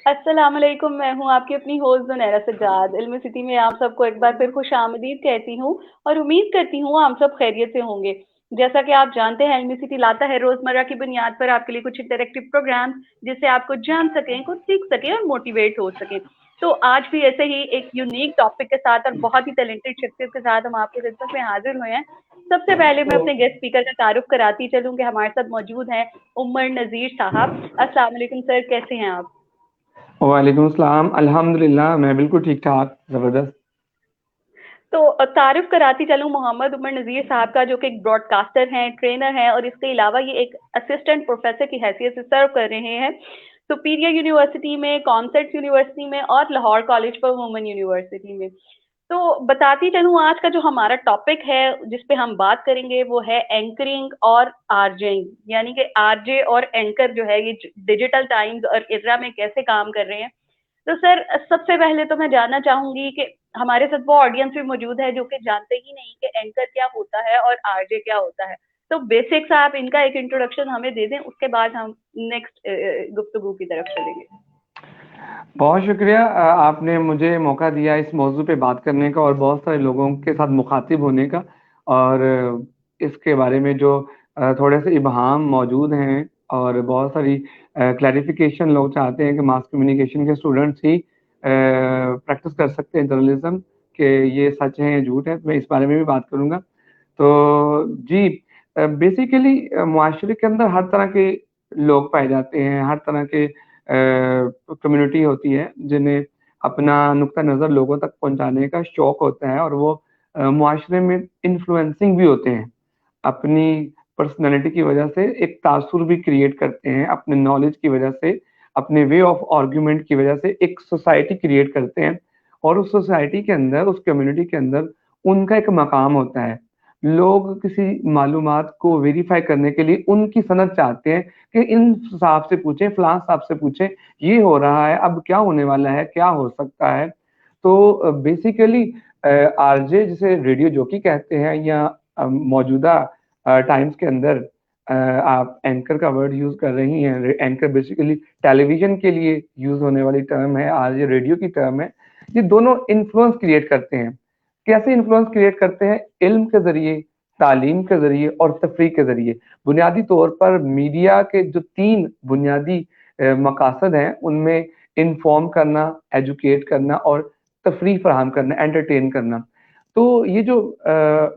अस्सलाम वालेकुम। मैं हूँ आपकी अपनी होस्ट ज़ुनैरा सज्जाद। इल्म सिटी में आप सबको एक बार फिर खुश आमदीद कहती हूँ और उम्मीद करती हूँ आप सब खैरियत से होंगे। जैसा कि आप जानते हैं, इल्म सिटी लाता है रोज़मर्रा की बुनियाद पर आपके लिए कुछ इंटरेक्टिव प्रोग्राम, जिससे आप कुछ जान सकें, कुछ सीख सकें और मोटिवेट हो सकें। तो आज भी ऐसे ही एक यूनिक टॉपिक के साथ और बहुत ही टैलेंटेड शख्सियत के साथ हम आपकी खिदमत में हाजिर हुए हैं। सबसे पहले मैं अपने गेस्ट स्पीकर का तारुफ कराती चलूँ कि हमारे साथ मौजूद हैं उमर नज़ीर साहब। अस्सलाम वालेकुम सर, कैसे हैं आप? वालेकुम अस्सलाम। अल्हम्दुलिल्लाह, मैं बिल्कुल ठीक ठाक, जबरदस्त। तो तारीफ कराती चलूँ मोहम्मद उमर नज़ीर साहब का, जो कि एक ब्रॉडकास्टर हैं, ट्रेनर हैं और इसके अलावा ये एक असिस्टेंट प्रोफेसर की हैसियत से सर्व कर रहे हैं सुपीरियर यूनिवर्सिटी में, कॉन्सेप्ट यूनिवर्सिटी में और Lahore college for women university में। तो बताती चलूँ, आज का जो हमारा टॉपिक है जिस पे हम बात करेंगे वो है एंकरिंग और आरजेइंग, यानी कि आरजे और एंकर जो है ये डिजिटल टाइम्स और इज़रा में कैसे काम कर रहे हैं। तो सर, सबसे पहले तो मैं जानना चाहूंगी कि हमारे साथ वो ऑडियंस भी मौजूद है जो कि जानते ही नहीं कि एंकर क्या होता है और आरजे क्या होता है। तो बेसिक्स आप इनका एक इंट्रोडक्शन हमें दे दें, उसके बाद हम नेक्स्ट गुफ्तगू की तरफ चलेंगे। बहुत शुक्रिया, आपने मुझे मौका दिया इस मौजू पे बात करने का और बहुत सारे लोगों के साथ मुखातिब होने का। और इसके बारे में जो थोड़े से इबहाम मौजूद हैं और बहुत सारी क्लैरिफिकेशन लोग चाहते हैं कि मास कम्युनिकेशन के स्टूडेंट्स ही प्रैक्टिस कर सकते हैं जर्नलिज्म, कि ये सच है या झूठ है, तो मैं इस बारे में भी बात करूँगा। तो जी, बेसिकली मुआशरे के अंदर हर तरह के लोग पाए जाते हैं, हर तरह के कम्युनिटी होती है जिन्हें अपना नुक्ता नज़र लोगों तक पहुंचाने का शौक होता है, और वो मुआशरे में इन्फ्लुएंसिंग भी होते हैं। अपनी पर्सनैलिटी की वजह से एक तासुर भी क्रिएट करते हैं, अपने नॉलेज की वजह से, अपने वे ऑफ आर्ग्यूमेंट की वजह से एक सोसाइटी क्रिएट करते हैं। और उस सोसाइटी के अंदर, उस कम्युनिटी के अंदर उनका एक मकाम होता है। लोग किसी मालूमात को वेरीफाई करने के लिए उनकी सनद चाहते हैं कि इन साहब से पूछें, फलां साहब से पूछें, ये हो रहा है, अब क्या होने वाला है, क्या हो सकता है। तो बेसिकली आरजे, जिसे रेडियो जॉकी कहते हैं, या मौजूदा टाइम्स के अंदर आप एंकर का वर्ड यूज कर रही हैं। एंकर बेसिकली टेलीविजन के लिए यूज होने वाली टर्म है, आरजे रेडियो की टर्म है। ये दोनों इन्फ्लुएंस क्रिएट करते हैं। कैसे इन्फ्लुएंस क्रिएट करते हैं? इल्म के जरिए, तालीम के जरिए और तफरीक के जरिए। बुनियादी तौर पर मीडिया के जो तीन बुनियादी मकासद हैं, उनमें इन्फॉर्म करना, एजुकेट करना और तफरीह फराहम करना, एंटरटेन करना। तो ये जो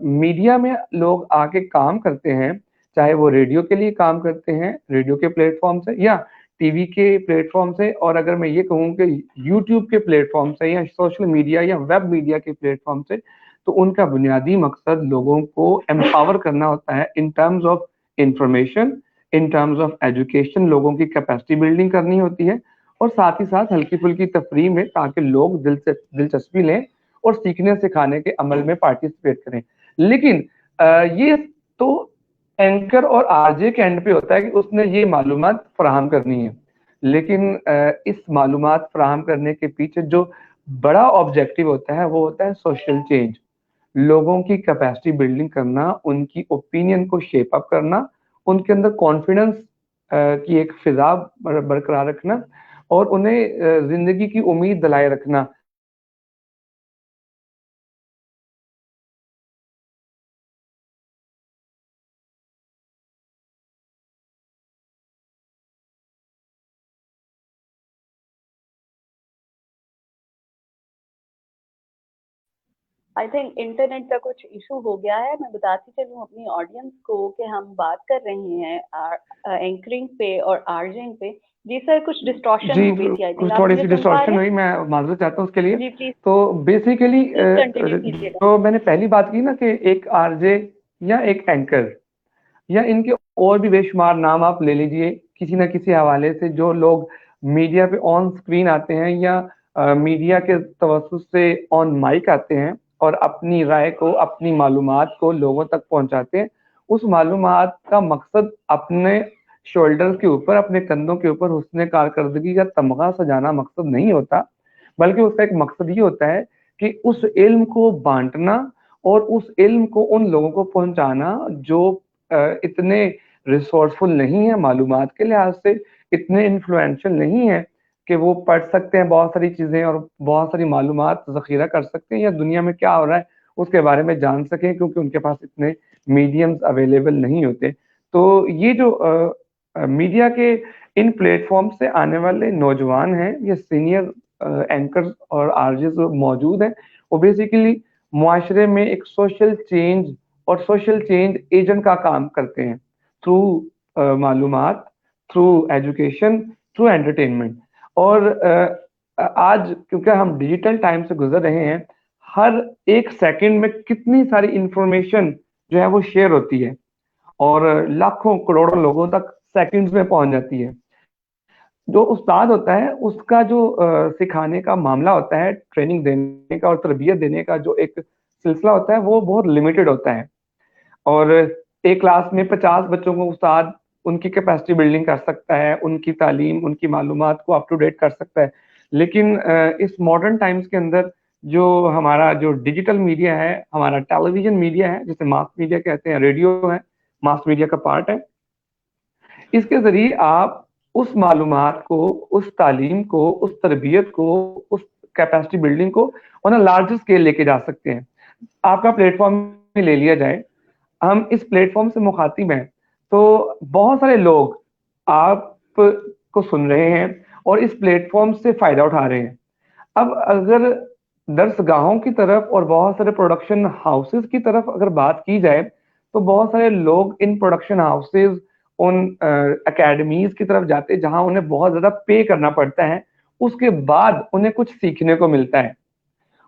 मीडिया में लोग आके काम करते हैं, चाहे वो रेडियो के लिए काम करते हैं, रेडियो के प्लेटफॉर्म से, या टीवी के प्लेटफॉर्म से, और अगर मैं ये कहूँ कि यूट्यूब के प्लेटफॉर्म से, या सोशल मीडिया या वेब मीडिया के प्लेटफॉर्म से, तो उनका बुनियादी मकसद लोगों को एम्पावर करना होता है in terms of information, in terms of education. लोगों की कैपेसिटी बिल्डिंग करनी होती है, और साथ ही साथ हल्की फुल्की तफरीह में, ताकि लोग दिलचस्पी लें और सीखने सिखाने के अमल में पार्टिसिपेट करें। लेकिन ये तो एंकर और आरजे के एंड पे होता है कि उसने ये मालूमात फराहम करनी है। लेकिन इस मालूमात फराहम करने के पीछे जो बड़ा ऑब्जेक्टिव होता है, वो होता है सोशल चेंज। लोगों की कैपेसिटी बिल्डिंग करना, उनकी ओपिनियन को शेप अप करना, उनके अंदर कॉन्फिडेंस की एक फिजा बरकरार रखना, और उन्हें जिंदगी की उम्मीद दिलाए रखना। आई थिंक इंटरनेट का कुछ इशू हो गया है। मैं बताती चलूँ अपनी ऑडियंस को कि हम बात कर रहे हैं एंकरिंग पे और आर्जिंग पे। जी सर, कुछ डिस्टॉर्शन जी, हो गई थी। आई थिंक कुछ आप थोड़ी मुझे सी सुन पा डिस्टॉर्शन रहे हुई, मैं माजरत चाहता हूँ उसके लिए। हैं? जी प्लीज, तो बेसिकली प्लीज कंटिन्यू कीजिएगा। जो मैंने पहली बात की ना, कि एक आरजे या एक एंकर, या इनके और भी बेशुमार नाम आप ले लीजिए किसी ना किसी हवाले से, जो लोग मीडिया पे ऑन स्क्रीन आते हैं, या मीडिया के तवज्जुह से ऑन माइक आते हैं और अपनी राय को, अपनी मालूमात को लोगों तक पहुंचाते हैं। उस मालूमात का मकसद अपने शोल्डर के ऊपर, अपने कंधों के ऊपर हुस्न कारकर्दगी का तमगा सजाना मकसद नहीं होता, बल्कि उसका एक मकसद ये होता है कि उस इल्म को बांटना, और उस इल्म को उन लोगों को पहुंचाना जो इतने रिसोर्सफुल नहीं है मालूमात के लिहाज से, इतने इन्फ्लुएंशियल नहीं है कि वो पढ़ सकते हैं बहुत सारी चीज़ें और बहुत सारी मालूमात ज़ख़ीरा कर सकते हैं या दुनिया में क्या हो रहा है उसके बारे में जान सकें, क्योंकि उनके पास इतने मीडियम्स अवेलेबल नहीं होते। तो ये जो मीडिया के इन प्लेटफ़ॉर्म से आने वाले नौजवान हैं, ये सीनियर एंकर्स और आरजेस जो मौजूद हैं, वो बेसिकली मुआशरे में एक सोशल चेंज और सोशल चेंज एजेंट का काम करते हैं थ्रू मालूमात, थ्रू एजुकेशन, थ्रू एंटरटेनमेंट। और आज क्योंकि हम डिजिटल टाइम से गुजर रहे हैं, हर एक सेकंड में कितनी सारी इंफॉर्मेशन जो है वो शेयर होती है और लाखों करोड़ों लोगों तक सेकंड्स में पहुंच जाती है। जो उस्ताद होता है उसका जो सिखाने का मामला होता है, ट्रेनिंग देने का और तरबियत देने का जो एक सिलसिला होता है, वो बहुत लिमिटेड होता है। और एक क्लास में 50 बच्चों को उस्ताद उनकी कैपेसिटी बिल्डिंग कर सकता है, उनकी तालीम, उनकी मालूमात को अप टू डेट कर सकता है। लेकिन इस मॉडर्न टाइम्स के अंदर जो हमारा जो डिजिटल मीडिया है, हमारा टेलीविज़न मीडिया है, जिसे मास मीडिया कहते हैं, रेडियो है, मास मीडिया का पार्ट है। इसके ज़रिए आप उस मालूमात को, उस तालीम को, उस तरबियत को, उस कैपेसिटी बिल्डिंग को ऑन अ लार्ज स्केल लेके जा सकते हैं। आपका प्लेटफ़ॉर्म ही ले लिया जाए, हम इस प्लेटफ़ॉर्म से मुखातिब हैं, तो बहुत सारे लोग आपको सुन रहे हैं और इस प्लेटफ़ॉर्म से फ़ायदा उठा रहे हैं। अब अगर दर्सगाहों की तरफ और बहुत सारे प्रोडक्शन हाउसेज़ की तरफ अगर बात की जाए, तो बहुत सारे लोग इन प्रोडक्शन हाउसेज़, उन अकेडमीज़ की तरफ जाते हैं, जहाँ उन्हें बहुत ज़्यादा पे करना पड़ता है, उसके बाद उन्हें कुछ सीखने को मिलता है।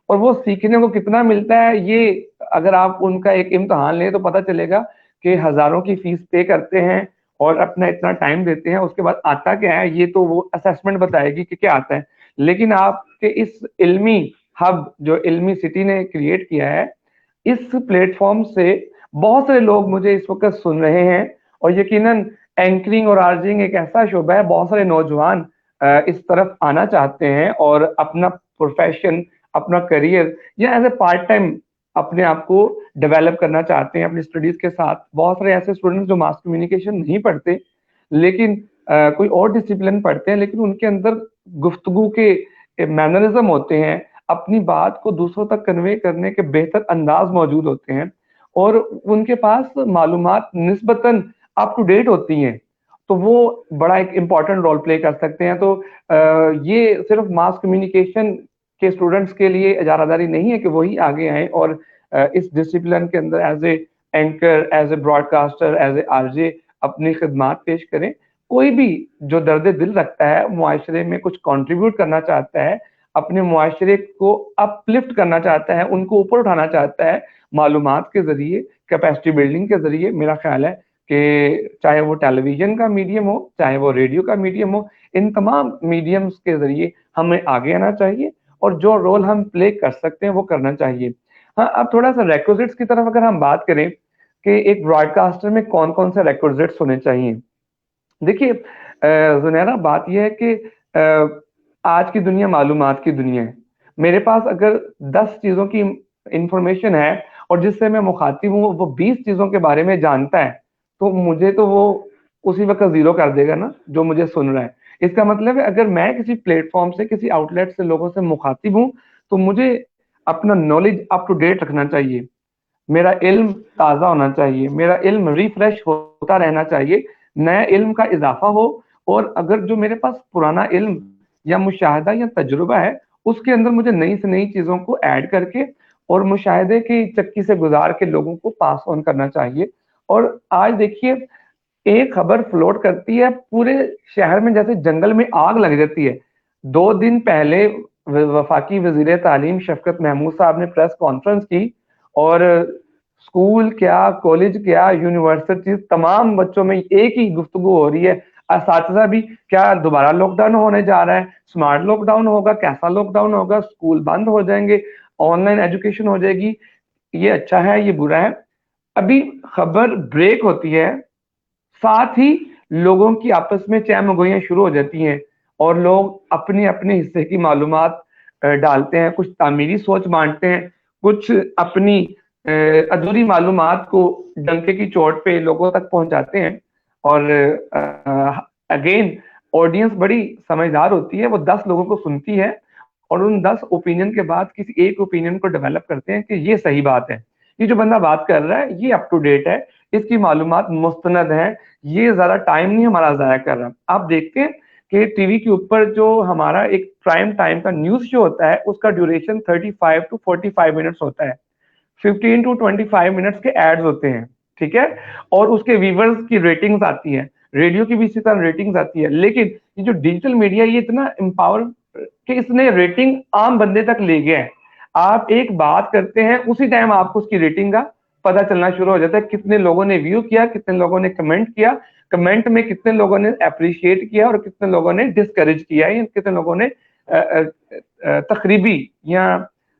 और वो सीखने को कितना मिलता है, ये अगर आप उनका एक इम्तिहान लें तो पता चलेगा कि हज़ारों की फीस पे करते हैं और अपना इतना टाइम देते हैं, उसके बाद आता क्या है ये तो वो असेसमेंट बताएगी कि क्या आता है। लेकिन आपके इस इल्मी हब जो इल्मी सिटी ने क्रिएट किया है, इस प्लेटफ़ॉर्म से बहुत सारे लोग मुझे इस वक़्त सुन रहे हैं और यकीनन एंकरिंग और आरजिंग एक ऐसा शोबा है, बहुत सारे नौजवान इस तरफ आना चाहते हैं और अपना प्रोफ़ेशन, अपना करियर या एज़ अ पार्ट टाइम अपने आप को डेवलप करना चाहते हैं अपनी स्टडीज़ के साथ। बहुत सारे ऐसे स्टूडेंट्स जो मास कम्युनिकेशन नहीं पढ़ते, लेकिन कोई और डिसिप्लिन पढ़ते हैं, लेकिन उनके अंदर गुफ्तगू के मैनरिज़्म होते हैं, अपनी बात को दूसरों तक कन्वे करने के बेहतर अंदाज़ मौजूद होते हैं और उनके पास मालूमात निस्बतन अप टू डेट होती हैं, तो वो बड़ा एक इम्पोर्टेंट रोल प्ले कर सकते हैं। तो ये सिर्फ़ मास कम्युनिकेशन के स्टूडेंट्स के लिए इजारादारी नहीं है कि वही आगे आएँ और इस डिसिप्लिन के अंदर as a anchor, as a broadcaster, as a RJ अपनी खिदमात पेश करें। कोई भी जो दर्द दिल रखता है, मुआशरे में कुछ कंट्रीब्यूट करना चाहता है, अपने मुआशरे को अपलिफ्ट करना चाहता है, उनको ऊपर उठाना चाहता है, मालूमात के ज़रिए, कैपेसिटी बिल्डिंग के ज़रिए, मेरा ख़्याल है कि चाहे वो टेलीविज़न का मीडियम हो, चाहे वो रेडियो का मीडियम हो, इन तमाम मीडियम्स के ज़रिए हमें आगे आना चाहिए और जो रोल हम प्ले कर सकते हैं, वो करना चाहिए। हाँ, अब थोड़ा-सा रिक्विज़िट्स की तरफ अगर हम बात करें कि एक ब्रॉडकास्टर में कौन-कौन से रिक्विज़िट्स होने चाहिए। देखिए ज़ुनैरा बात ये है कि आज की दुनिया मालूमात की दुनिया है। मेरे पास अगर 10 चीज़ों की इन्फॉर्मेशन है और जिससे मैं मुखातिब हूँ, वो 20 चीज़ों के बारे में जानता है, तो मुझे तो वो उसी वक़्त ज़ीरो कर देगा ना, जो मुझे सुन रहा है। इसका मतलब है अगर मैं किसी प्लेटफ़ॉर्म से, किसी आउटलेट से लोगों से मुखातिब हूँ, तो मुझे अपना नॉलेज अप टू डेट रखना चाहिए। मेरा इल्म ताज़ा होना चाहिए, मेरा इल्म रिफ्रेश होता रहना चाहिए, नए इल्म का इज़ाफ़ा हो और अगर जो मेरे पास पुराना इल्म या मुशाहिदा या तजुर्बा है, उसके अंदर मुझे नई से नई चीज़ों को ऐड करके और मुशाहिदे की चक्की से गुज़ार के लोगों को पास ऑन करना चाहिए। और आज देखिए, एक खबर फ्लोट करती है, पूरे शहर में जैसे जंगल में आग लग जाती है। 2 दिन पहले वफ़ाकी वज़ीर तालीम शफ़कत महमूद साहब ने प्रेस कॉन्फ्रेंस की और स्कूल क्या, कॉलेज क्या, यूनिवर्सिटीज़ तमाम बच्चों में एक ही गुफ्तगू हो रही है। असातिज़ा भी क्या दोबारा लॉकडाउन होने जा रहा है? स्मार्ट लॉकडाउन होगा? कैसा लॉकडाउन होगा? स्कूल बंद हो जाएँगे? ऑनलाइन एजुकेशन हो जाएगी? ये अच्छा है, ये बुरा है? अभी खबर ब्रेक होती है, साथ ही लोगों की आपस में चहमगोइयाँ शुरू हो जाती हैं और लोग अपने-अपने हिस्से की मालूमात डालते हैं, कुछ तामीरी सोच बाँटते हैं, कुछ अपनी अ, अधूरी मालूमात को डंके की चोट पे लोगों तक पहुँचाते हैं और अगेन ऑडियंस बड़ी समझदार होती है, वो 10 लोगों को सुनती है और उन 10 ओपिनियन के बाद किसी एक ओपिनियन को डेवलप करते हैं कि ये सही बात है, ये जो बंदा बात कर रहा है ये अप टू डेट है, इसकी मालूमात मुस्तनद है, ये ज्यादा टाइम नहीं हमारा जाया कर रहा। आप देखते हैं कि टीवी के ऊपर जो हमारा एक प्राइम टाइम का न्यूज शो होता है उसका ड्यूरेशन 35 टू 45 मिनट्स होता है, 15 टू 25 मिनट्स के एड्स होते हैं, ठीक है, और उसके व्यूवर्स की रेटिंग्स आती है, रेडियो की भी इसी तरह रेटिंग्स आती है। लेकिन ये जो डिजिटल मीडिया ये इतना एम्पावर कि इसने रेटिंग आम बंदे तक ले गया है। आप एक बात करते हैं उसी टाइम आपको उसकी रेटिंग का पता चलना शुरू हो जाता है, कितने लोगों ने व्यू किया, कितने लोगों ने कमेंट किया, कमेंट में कितने लोगों ने अप्रिशिएट किया और कितने लोगों ने डिस्करेज किया, या कितने लोगों ने तकरीबी या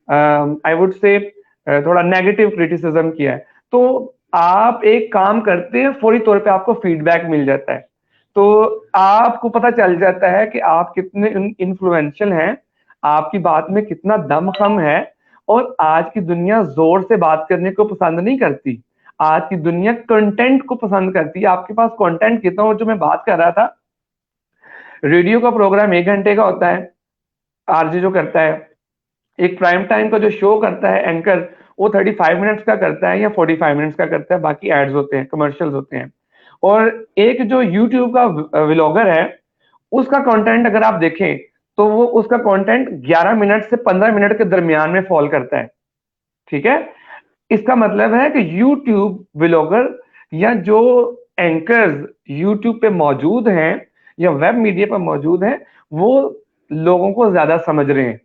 आई वुड से थोड़ा नेगेटिव क्रिटिसिज्म किया है। तो आप एक काम करते हैं फौरी तौर पे आपको फीडबैक मिल जाता है, तो आपको पता चल जाता है कि आप कितने इन्फ्लुएंशियल हैं, आपकी बात में कितना दमखम है। और आज की दुनिया जोर से बात करने को पसंद नहीं करती, आज की दुनिया कंटेंट को पसंद करती है। आपके पास कंटेंट कितना हो, जो मैं बात कर रहा था, रेडियो का प्रोग्राम 1 घंटे का होता है, आरजे जो करता है, एक प्राइम टाइम का जो शो करता है एंकर, वो 35 मिनट्स का करता है या 45 मिनट्स का करता है, बाकी एड्स होते हैं, कमर्शियल्स होते हैं। और एक जो यूट्यूब का व्लॉगर है, उसका कंटेंट अगर आप देखें तो वो उसका कंटेंट 11 मिनट से 15 मिनट के दरमियान में फॉल करता है, ठीक है। इसका मतलब है कि यूट्यूब व्लॉगर या जो एंकर्स यूट्यूब पे मौजूद हैं या वेब मीडिया पर मौजूद हैं, वो लोगों को ज्यादा समझ रहे हैं।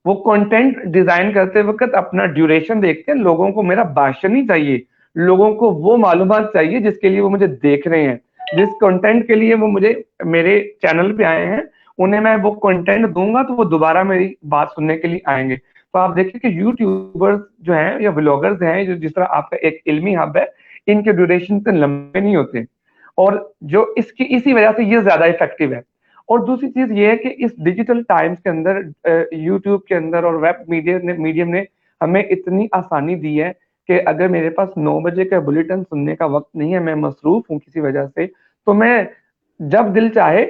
वो कंटेंट डिजाइन करते वक्त अपना ड्यूरेशन देखते हैं, लोगों को मेरा भाषण नहीं चाहिए, लोगों को वो मालूमात चाहिए जिसके लिए वो मुझे देख रहे हैं, जिस कंटेंट के लिए वो मुझे मेरे चैनल पे आए हैं, उन्हें मैं वो कंटेंट दूंगा तो वो दोबारा मेरी बात सुनने के लिए आएंगे। तो आप देखिए कि यूट्यूबर्स जो हैं या व्लॉगर्स हैं, जो जिस तरह आपका एक इल्मी हब है, इनके ड्यूरेशन इतने लंबे नहीं होते, और जो इसकी इसी वजह से ये ज्यादा इफेक्टिव है। और दूसरी चीज ये है कि इस डिजिटल टाइम्स के अंदर यूट्यूब के अंदर और वेब मीडियम ने हमें इतनी आसानी दी है कि अगर मेरे पास 9 बजे का बुलेटिन सुनने का वक्त नहीं है, मैं मसरूफ हूँ किसी वजह से, तो मैं जब दिल चाहे,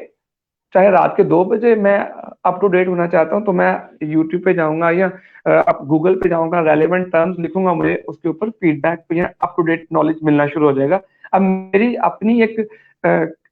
चाहे रात के 2 बजे मैं अप टू डेट होना चाहता हूँ, तो मैं यूट्यूब पे जाऊंगा या गूगल पे जाऊंगा, रेलेवेंट टर्म्स लिखूंगा, मुझे उसके ऊपर फीडबैक या अप टू डेट नॉलेज मिलना शुरू हो जाएगा। अब मेरी अपनी एक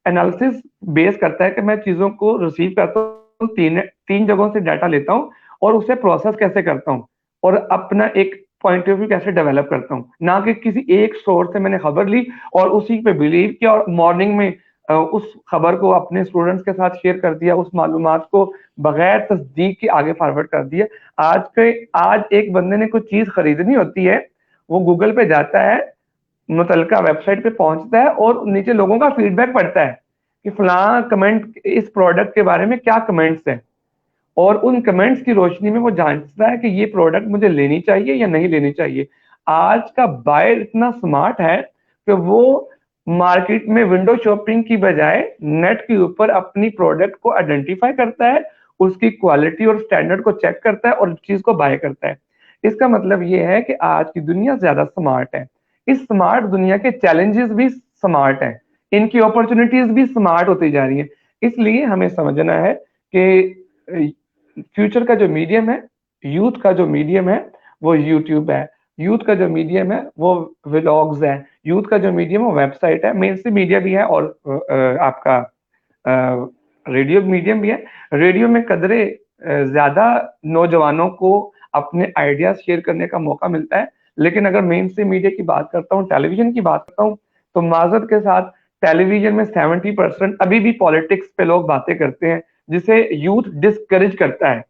एनालिसिस बेस करता है कि मैं चीजों को रिसीव करता हूँ, तीन तीन जगहों से डाटा लेता हूँ और उसे प्रोसेस कैसे करता हूँ और अपना एक पॉइंट ऑफ व्यू कैसे डेवलप करता हूँ, ना कि किसी एक सोर्स से मैंने खबर ली और उसी पे बिलीव किया और मॉर्निंग में उस खबर को अपने स्टूडेंट्स के साथ शेयर कर दिया, उस मालूमात को बगैर तस्दीक के आगे फॉरवर्ड कर दिया। आज एक बंदे ने कुछ चीज खरीदनी होती है, वो गूगल पे जाता है, मुतलका वेबसाइट पे पहुंचता है और नीचे लोगों का फीडबैक पढ़ता है कि फलां कमेंट इस प्रोडक्ट के बारे में क्या कमेंट्स हैं, और उन कमेंट्स की रोशनी में वो जांचता है कि ये प्रोडक्ट मुझे लेनी चाहिए या नहीं लेनी चाहिए। आज का बायर इतना स्मार्ट है कि वो मार्केट में विंडो शॉपिंग की बजाय नेट के ऊपर अपनी प्रोडक्ट को आइडेंटिफाई करता है, उसकी क्वालिटी और स्टैंडर्ड को चेक करता है और चीज को बाय करता है। इसका मतलब ये है कि आज की दुनिया ज्यादा स्मार्ट है। इस स्मार्ट दुनिया के चैलेंजेस भी स्मार्ट हैं, इनकी अपॉर्चुनिटीज भी स्मार्ट होती जा रही है। इसलिए हमें समझना है कि फ्यूचर का जो मीडियम है, यूथ का जो मीडियम है वो यूट्यूब है, यूथ का जो मीडियम है वो व्लॉग्स है, यूथ का जो मीडियम है वेबसाइट है, मेन स्ट्रीम मीडिया भी है और आपका रेडियो मीडियम भी है। रेडियो में कदरे ज्यादा नौजवानों को अपने आइडियाज शेयर करने का मौका मिलता है, लेकिन अगर मेन स्ट्रीम मीडिया की बात करता हूँ, टेलीविजन की बात करता हूँ, तो माजरत के साथ टेलीविजन में 70% अभी भी पॉलिटिक्स पे लोग बातें करते हैं, जिसे यूथ डिस्करेज करता है,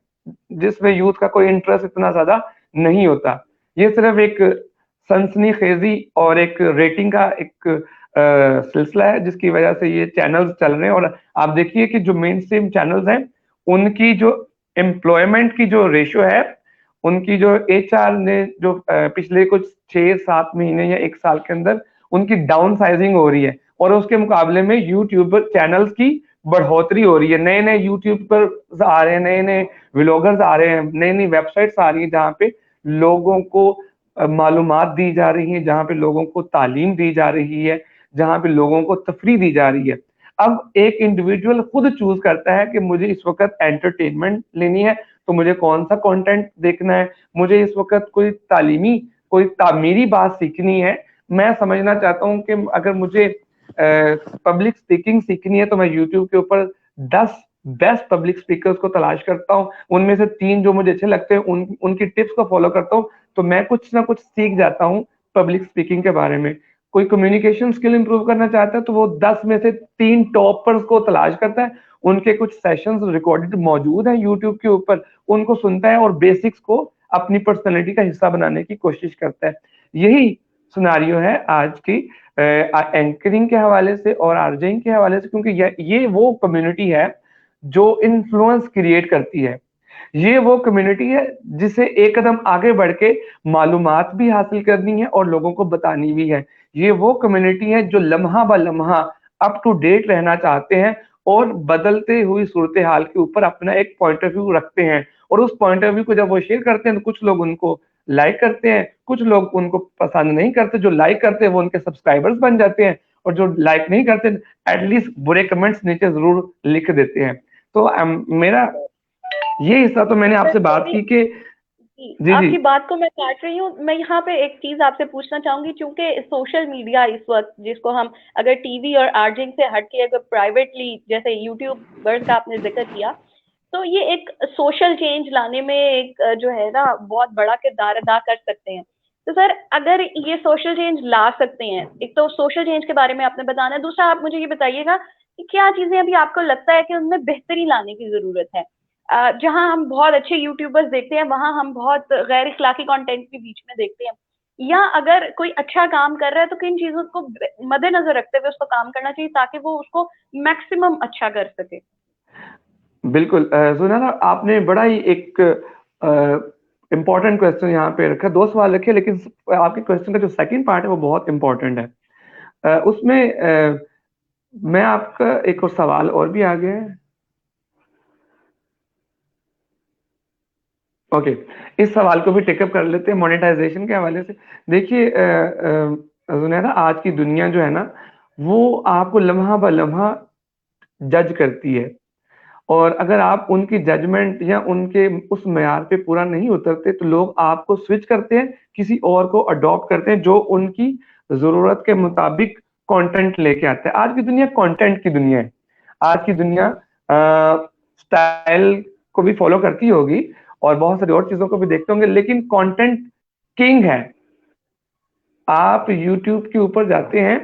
जिसमें यूथ का कोई इंटरेस्ट इतना ज्यादा नहीं होता। ये सिर्फ एक सनसनीखेजी और एक रेटिंग का एक सिलसिला है जिसकी वजह से ये चैनल्स चल रहे हैं। और आप देखिए कि जो मेन स्ट्रीम चैनल्स हैं उनकी जो एम्प्लॉयमेंट की जो रेशियो है, उनकी जो एचआर ने जो पिछले कुछ 6-7 महीने या 1 साल के अंदर उनकी डाउन साइजिंग हो रही है, और उसके मुकाबले में यूट्यूबर चैनल्स की बढ़ोतरी हो रही है। नए नए यूट्यूब पर आ रहे हैं, नए नए व्लॉगर्स आ रहे हैं, नई नई वेबसाइट्स आ रही हैं जहाँ पे लोगों को मालूमात दी जा रही हैं, जहाँ पे लोगों को तालीम दी जा रही है, जहाँ पे लोगों को तफरीह दी जा रही है। अब एक इंडिविजुअल खुद चूज करता है कि मुझे इस वक्त एंटरटेनमेंट लेनी है तो मुझे कौन सा कंटेंट देखना है, मुझे इस वक्त कोई तालीमी कोई तामीरी बात सीखनी है। मैं समझना चाहता हूँ कि अगर मुझे पब्लिक स्पीकिंग सीखनी है तो मैं यूट्यूब के ऊपर 10 बेस्ट पब्लिक स्पीकर्स को तलाश करता हूँ, उनमें से 3 जो मुझे अच्छे लगते हैं उनकी टिप्स को फॉलो करता हूँ, तो मैं कुछ ना कुछ सीख जाता हूँ पब्लिक स्पीकिंग के बारे में। कोई कम्युनिकेशन स्किल इंप्रूव करना चाहता है तो वो 10 में से 3 टॉपर्स को तलाश करता है, उनके कुछ सेशंस रिकॉर्डेड मौजूद हैं यूट्यूब के ऊपर, उनको सुनता है और बेसिक्स को अपनी पर्सनैलिटी का हिस्सा बनाने की कोशिश करता है। यही सिनेरियो है आज की एंकरिंग के हवाले से और आरजेइंग के हवाले से, क्योंकि ये वो कम्युनिटी है जो इन्फ्लुएंस क्रिएट करती है। ये वो कम्युनिटी है जिसे एक कदम आगे बढ़ के मालूमात भी हासिल करनी है और लोगों को बतानी भी है। ये वो कम्युनिटी है जो लम्हा ब लम्हा अप टू डेट रहना चाहते हैं और बदलते हुई सूरत हाल के ऊपर अपना एक पॉइंट ऑफ व्यू रखते हैं, और उस पॉइंट ऑफ व्यू को जब वो शेयर करते हैं तो कुछ लोग उनको लाइक करते हैं, कुछ लोग उनको पसंद नहीं करते, जो लाइक करते हैं वो उनके सब्सक्राइबर्स बन जाते हैं, और जो लाइक नहीं करते एटलीस्ट बुरे कमेंट्स नीचे जरूर लिख देते हैं। तो मेरा ये हिस्सा तो मैंने आपसे बात की कि जी, जी जी आपकी बात को मैं काट रही हूँ। मैं यहाँ पे एक चीज आपसे पूछना चाहूंगी, क्योंकि सोशल मीडिया इस वक्त, जिसको हम अगर टीवी और आर्जिंग से हट के अगर प्राइवेटली जैसे यूट्यूबर्स का आपने जिक्र किया, तो ये एक सोशल चेंज लाने में एक जो है ना बहुत बड़ा किरदार अदा कर सकते हैं। तो सर, अगर ये सोशल चेंज ला सकते हैं, एक तो सोशल चेंज के बारे में आपने बताना है, दूसरा आप मुझे ये बताइएगा कि क्या चीजें अभी आपको लगता है कि उनमें बेहतरी लाने की जरूरत है। जहां हम बहुत अच्छे यूट्यूबर्स देखते हैं, वहां हम बहुत गैर इखलाकी कंटेंट भी बीच में देखते हैं, या अगर कोई अच्छा काम कर रहा है तो किन चीजों को मद्देनजर रखते हुए उसको काम करना चाहिए ताकि वो उसको मैक्सिमम अच्छा कर सके। बिल्कुल। सुना ना आपने बड़ा ही एक इम्पोर्टेंट क्वेश्चन यहाँ पे रखा, 2 सवाल रखे, लेकिन आपके क्वेश्चन का जो सेकंड पार्ट है वो बहुत इम्पोर्टेंट है। उसमें मैं आपका एक और सवाल और भी आ गया है। ओके, इस सवाल को भी टेकअप कर लेते हैं मोनेटाइजेशन के हवाले से। देखिए जुनैदा, आज की दुनिया जो है ना वो आपको लम्हा ब लम्हा जज करती है, और अगर आप उनकी जजमेंट या उनके उस मेयार पे पूरा नहीं उतरते तो लोग आपको स्विच करते हैं, किसी और को अडॉप्ट करते हैं जो उनकी जरूरत के मुताबिक कंटेंट लेके आता है। आज की दुनिया कंटेंट की दुनिया है। आज की दुनिया स्टाइल को भी फॉलो करती होगी और बहुत सारी और चीजों को भी देखते होंगे, लेकिन कंटेंट किंग है। आप YouTube के ऊपर जाते हैं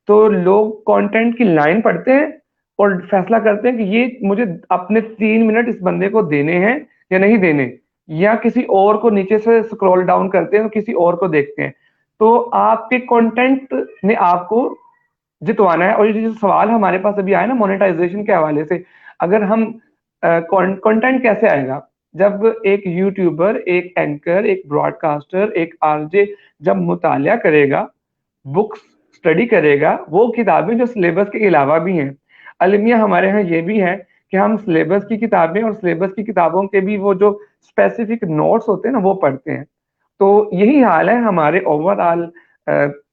तो लोग कंटेंट की लाइन पढ़ते हैं और फैसला करते हैं कि ये मुझे अपने 3 मिनट इस बंदे को देने हैं या नहीं देने, या किसी और को नीचे से स्क्रॉल डाउन करते हैं तो किसी और को देखते हैं। तो आपके कंटेंट ने आपको जितवाना है। और ये जो सवाल हमारे पास अभी आया ना मोनेटाइजेशन के हवाले से, अगर हम कंटेंट कैसे आएगा, जब एक यूट्यूबर, एक एंकर, एक ब्रॉडकास्टर, एक आरजे जब मुतालिया करेगा, बुक्स स्टडी करेगा, वो किताबें जो सिलेबस के अलावा भी हैं। अलमिया हमारे यहाँ ये भी है कि हम सिलेबस की किताबें और सिलेबस की किताबों के भी वो जो स्पेसिफिक नोट्स होते हैं ना वो पढ़ते हैं। तो यही हाल है हमारे ओवरऑल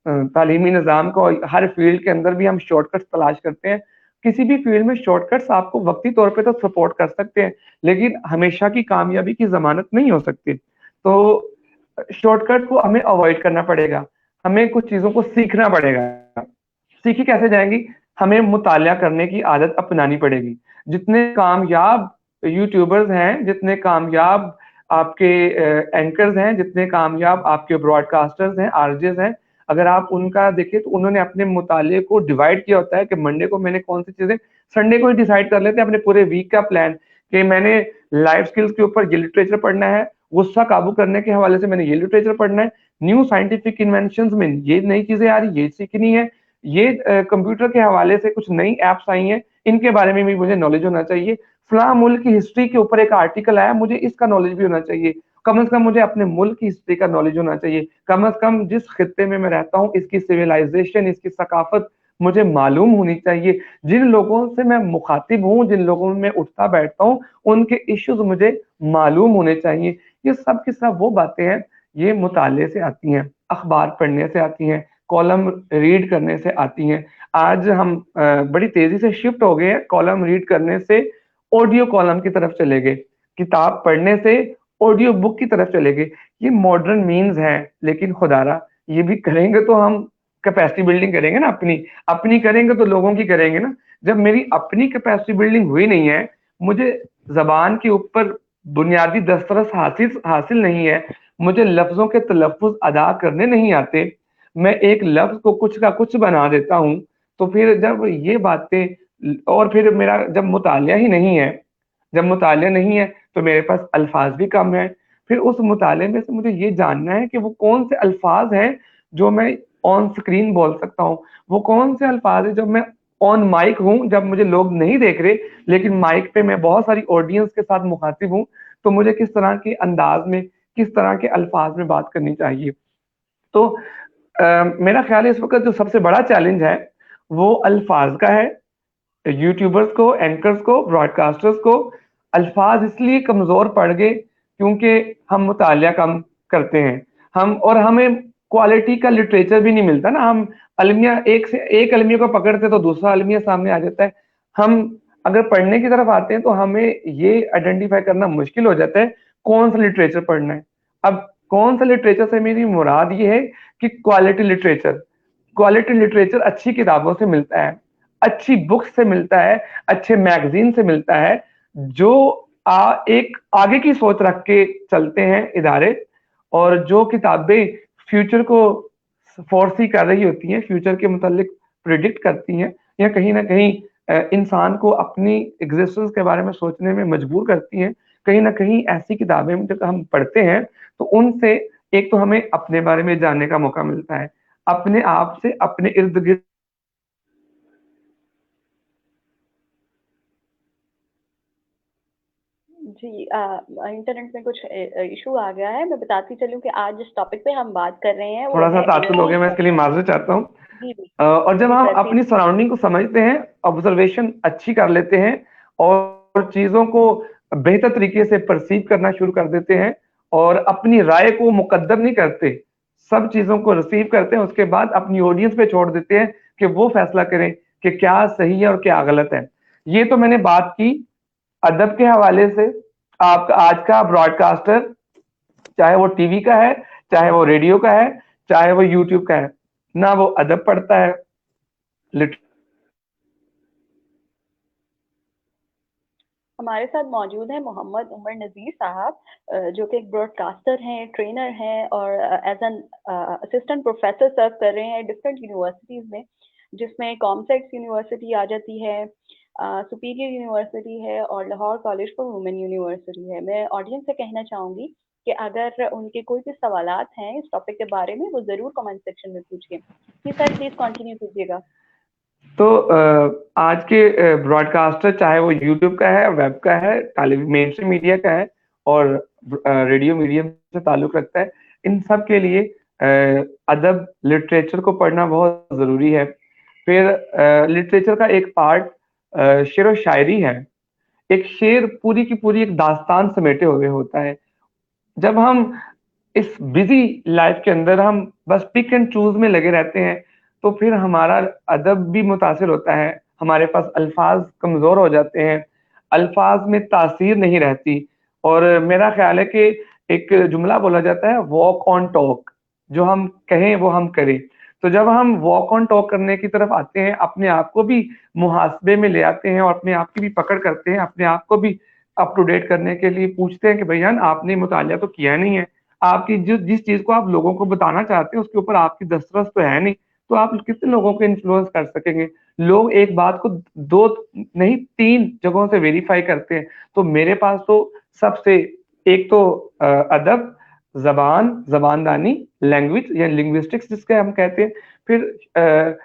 तालीमी निज़ाम को। हर फील्ड के अंदर भी हम शॉर्टकट्स तलाश करते हैं। किसी भी फील्ड में शॉर्टकट्स आपको वक्ती तौर पे तो सपोर्ट कर सकते हैं, लेकिन हमेशा की कामयाबी की ज़मानत नहीं हो सकती। तो शॉर्टकट को हमें अवॉइड करना पड़ेगा, हमें कुछ चीज़ों को सीखना पड़ेगा। सीखी कैसे जाएंगी? हमें मुतालिया करने की आदत अपनानी पड़ेगी। जितने कामयाब यूट्यूबर्स हैं, जितने कामयाब आपके एंकर्स हैं, जितने कामयाब आपके ब्रॉडकास्टर्स हैं, आरजेस हैं, अगर आप उनका देखें तो उन्होंने अपने मुताले को डिवाइड किया होता है कि मंडे को मैंने कौन सी चीजें, संडे को ही डिसाइड कर लेते हैं अपने पूरे वीक का प्लान कि मैंने लाइफ स्किल्स के ऊपर ये लिटरेचर पढ़ना है, गुस्सा काबू करने के हवाले से मैंने ये लिटरेचर पढ़ना है, न्यू साइंटिफिक इन्वेंशन में ये नई चीजें आ रही ये सीखनी है, ये कंप्यूटर के हवाले से कुछ नई एप्स आई हैं इनके बारे में भी मुझे नॉलेज होना चाहिए, फला मुल्क की हिस्ट्री के ऊपर एक आर्टिकल आया मुझे इसका नॉलेज भी होना चाहिए, कम से कम मुझे अपने मुल्क की हिस्ट्री का नॉलेज होना चाहिए, कम से कम जिस खित्ते में मैं रहता हूँ इसकी सिविलाइजेशन, इसकी सकाफत मुझे मालूम होनी चाहिए। जिन लोगों से मैं मुखातिब हूँ, जिन लोगों में मैं उठता बैठता हूँ, उनके इश्यूज मुझे मालूम होने चाहिए। ये सब की सब वो बातें हैं, ये मुताले से आती हैं, अखबार पढ़ने से आती हैं, कॉलम रीड करने से आती हैं। आज हम बड़ी तेजी से शिफ्ट हो गए हैं, कॉलम रीड करने से ऑडियो कॉलम की तरफ चले गए, किताब पढ़ने से ऑडियो बुक की तरफ चले गए। ये मॉडर्न मीन्स है, लेकिन खुदारा ये भी करेंगे तो हम कैपेसिटी बिल्डिंग करेंगे ना, अपनी अपनी करेंगे तो लोगों की करेंगे ना। जब मेरी अपनी कैपेसिटी बिल्डिंग हुई नहीं है, मुझे जबान के ऊपर बुनियादी दस्तरस हासिल हासिल नहीं है, मुझे लफ्जों के तलफ़ुज़ अदा करने नहीं आते, मैं एक लफ्ज को कुछ का कुछ बना देता हूँ, तो फिर जब ये बातें और फिर मेरा जब मुतालिया ही नहीं है, जब मुतालिया नहीं है तो मेरे पास अल्फाज भी कम है। फिर उस मुताले में से मुझे ये जानना है कि वो कौन से अल्फाज हैं जो मैं ऑन स्क्रीन बोल सकता हूँ, वो कौन से अल्फाज हैं जब मैं ऑन माइक हूँ, जब मुझे लोग नहीं देख रहे लेकिन माइक पे मैं बहुत सारी ऑडियंस के साथ मुखातिब हूँ, तो मुझे किस तरह के अंदाज में, किस तरह के अल्फाज में बात करनी चाहिए। तो मेरा ख्याल है इस वक्त जो सबसे बड़ा चैलेंज है वो अल्फाज का है। यूट्यूबर्स को, एंकर्स को, ब्रॉडकास्टर्स को अल्फाज इसलिए कमज़ोर पड़ गए क्योंकि हम मुतालिया कम करते हैं, हम और हमें क्वालिटी का लिटरेचर भी नहीं मिलता ना। हम अलमिया एक से एक अलमिया को पकड़ते तो दूसरा अलमिया सामने आ जाता है। हम अगर पढ़ने की तरफ आते हैं तो हमें ये आइडेंटिफाई करना मुश्किल हो जाता है कौन सा लिटरेचर पढ़ना है। अब कौन सा लिटरेचर से मेरी मुराद ये है कि क्वालिटी लिटरेचर, क्वालिटी लिटरेचर अच्छी किताबों से मिलता है, अच्छी बुक्स से मिलता है, अच्छे मैगजीन से मिलता है, जो एक आगे की सोच रख के चलते हैं इदारे, और जो किताबें फ्यूचर को फोरसी कर रही होती हैं, फ्यूचर के मुतालिक प्रिडिक्ट करती हैं, या कहीं ना कहीं इंसान को अपनी एग्जिस्टेंस के बारे में सोचने में मजबूर करती हैं। कहीं ना कहीं ऐसी किताबें जब हम पढ़ते हैं तो उनसे एक तो हमें अपने बारे में जानने का मौका मिलता है, अपने आप से, अपने इर्द गिर्द। जी, इंटरनेट में कुछ इशू आ गया है। मैं बताती चलूँ कि आज जिस टॉपिक पे हम बात कर रहे हैं वो थोड़ा सा है तात्तुल हो एआई। गया, मैं इसके लिए माजूर चाहता हूँ। जी, जी। और जब जी हम सर, प्लीज़। अपनी सराउंडिंग को समझते हैं, ऑब्जर्वेशन अच्छी कर लेते हैं और चीज़ों को बेहतर तरीके से परसीव करना शुरू कर देते हैं और अपनी राय को मुकद्दम नहीं करते, सब चीज़ों को रिसीव करते हैं, उसके बाद अपनी ऑडियंस पे छोड़ देते हैं कि वो फैसला करें कि क्या सही है और क्या गलत है। ये तो मैंने बात की अदब के हवाले से। आपका आज का ब्रॉडकास्टर, चाहे वो टीवी का है, चाहे वो रेडियो का है, चाहे वो यूट्यूब का है, ना वो अदब पढ़ता है, लिट हमारे साथ मौजूद हैं मोहम्मद उमर नज़ीर साहब, जो कि एक ब्रॉडकास्टर हैं, ट्रेनर हैं और एज़ एन असिस्टेंट प्रोफ़ेसर सर्व कर रहे हैं डिफरेंट यूनिवर्सिटीज़ में, जिसमें कॉमसेट्स यूनिवर्सिटी आ जाती है, सुपीरियर यूनिवर्सिटी है और Lahore college for women university है। मैं ऑडियंस से कहना चाहूँगी कि अगर उनके कोई भी सवालात हैं इस टॉपिक के बारे में, वो ज़रूर कमेंट सेक्शन में पूछिए। जी सर, प्लीज़ कंटिन्यू कीजिएगा। तो आज के ब्रॉडकास्टर, चाहे वो यूट्यूब का है, वेब का है, मेन स्ट्रीम मीडिया का है और रेडियो मीडियम से ताल्लुक रखता है, इन सब के लिए अदब लिटरेचर को पढ़ना बहुत ज़रूरी है। फिर लिटरेचर का एक पार्ट शेर व शायरी है। एक शेर पूरी की पूरी एक दास्तान समेटे हुए होता है। जब हम इस बिजी लाइफ के अंदर हम बस पिक एंड चूज में लगे रहते हैं, तो फिर हमारा अदब भी मुतासिर होता है, हमारे पास अल्फाज कमज़ोर हो जाते हैं, अल्फाज में तासीर नहीं रहती। और मेरा ख्याल है कि एक जुमला बोला जाता है, वॉक ऑन टॉक, जो हम कहें वो हम करें। तो जब हम वॉक ऑन टॉक करने की तरफ आते हैं, अपने आप को भी मुहासबे में ले आते हैं और अपने आप की भी पकड़ करते हैं, अपने आप को भी अप टू डेट करने के लिए पूछते हैं कि भैया आपने मुतालिया तो किया नहीं है, आपकी जिस चीज़ को आप लोगों को बताना चाहते हैं उसके ऊपर आपकी दस्तरस तो है नहीं, तो आप कितने लोगों को इन्फ्लुएंस कर सकेंगे? लोग एक बात को 2 नहीं 3 जगहों से वेरीफाई करते हैं। तो मेरे पास तो सबसे एक तो अदब, ज़बान, ज़बानदानी, लैंग्वेज या लिंग्विस्टिक्स जिसके हम कहते हैं। फिर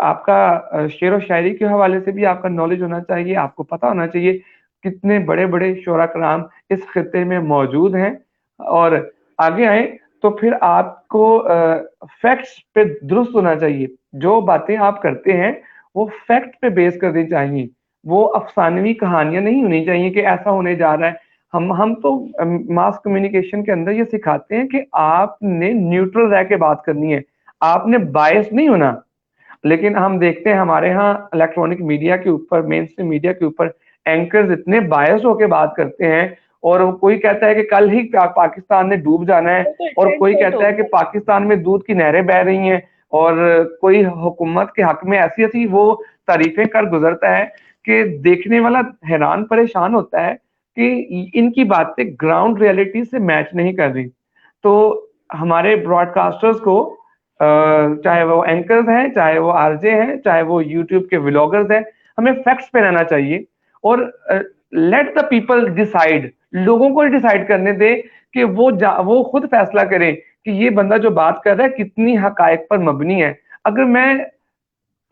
आपका शेर व शायरी के हवाले से भी आपका नॉलेज होना चाहिए, आपको पता होना चाहिए कितने बड़े-बड़े शोरा कराम इस खित्ते में मौजूद हैं। और आगे आएँ तो फिर आपको फैक्ट्स पे दुरुस्त होना चाहिए। जो बातें आप करते हैं, वो फैक्ट पे बेस करनी चाहिए। वो अफ़सानवी कहानियाँ नहीं होनी चाहिए कि ऐसा होने जा रहा है। हम तो मास कम्युनिकेशन के अंदर ये सिखाते हैं कि आपने न्यूट्रल रह के बात करनी है। आपने बायस नहीं होना। लेकिन हम देखते हैं हमारे यहाँ इलेक्ट्रॉनिक मीडिया के ऊपर, मेन स्ट्रीम मीडिया के ऊपर एंकर्स इतने बायस होके बात करते हैं, और कोई कहता है कि कल ही पाकिस्तान ने डूब जाना है, बिल्कुल और ट्रेंड कोई सेट हो कहता है कि गया। पाकिस्तान में दूध की नहरें बह रही हैं, और कोई हुकूमत के हक में ऐसी ऐसी वो तारीफें कर गुजरता है कि देखने वाला हैरान परेशान होता है कि इनकी बातें ग्राउंड रियलिटी से मैच नहीं कर रही। तो हमारे ब्रॉडकास्टर्स को, चाहे वो एंकर्स हैं, चाहे वो आरजे हैं, चाहे वो यूट्यूब के व्लॉगर्स हैं, हमें फैक्ट्स पे रहना चाहिए, और लेट द पीपल डिसाइड, लोगों को डिसाइड करने दे कि वो खुद फैसला करें कि ये बंदा जो बात कर रहा है कितनी हकायक पर मबनी है। अगर मैं